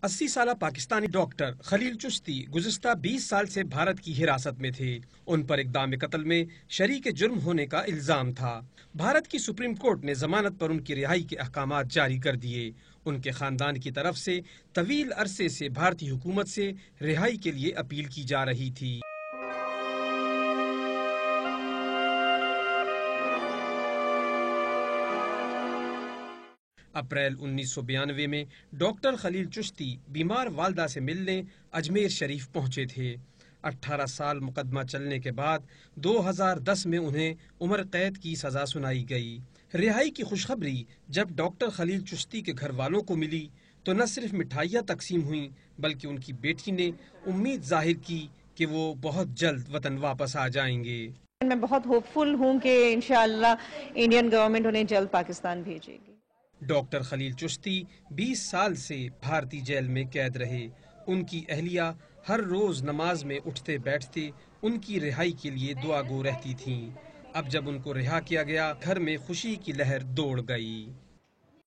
اسی سالہ پاکستانی ڈاکٹر خلیل چشتی گزشتہ 20 سال سے بھارت کی حراست میں تھے۔ ان پر اقدام قتل میں شریک جرم ہونے کا الزام تھا۔ بھارت کی سپریم کورٹ نے ضمانت پر ان کی رہائی کے احکامات جاری کر دیے۔ ان کے خاندان کی طرف سے طویل عرصے سے بھارتی حکومت سے رہائی کے لیے اپیل کی جا رہی تھی۔ اپریل 1992 میں ڈاکٹر خلیل چشتی بیمار والدہ سے ملنے اجمیر شریف پہنچے تھے۔ 18 سال مقدمہ چلنے کے بعد 2010 میں انہیں عمر قید کی سزا سنائی گئی۔ رہائی کی خوشخبری جب ڈاکٹر خلیل چشتی کے گھر والوں کو ملی تو نہ صرف مٹھائیاں تقسیم ہوئیں بلکہ ان کی بیٹی نے امید ظاہر کی کہ وہ بہت جلد وطن واپس آ جائیں گے۔ میں بہت ہوپ فل ہوں کہ انشاءاللہ انڈین گورنمنٹ انہیں جلد پاکستان بھیجے گی۔ ڈاکٹر خلیل چشتی 20 سال سے بھارتی جیل میں قید رہے۔ ان کی اہلیہ ہر روز نماز میں اٹھتے بیٹھتے ان کی رہائی کے لیے دعا گو رہتی تھیں۔ اب جب ان کو رہا کیا گیا، گھر میں خوشی کی لہر دوڑ گئی۔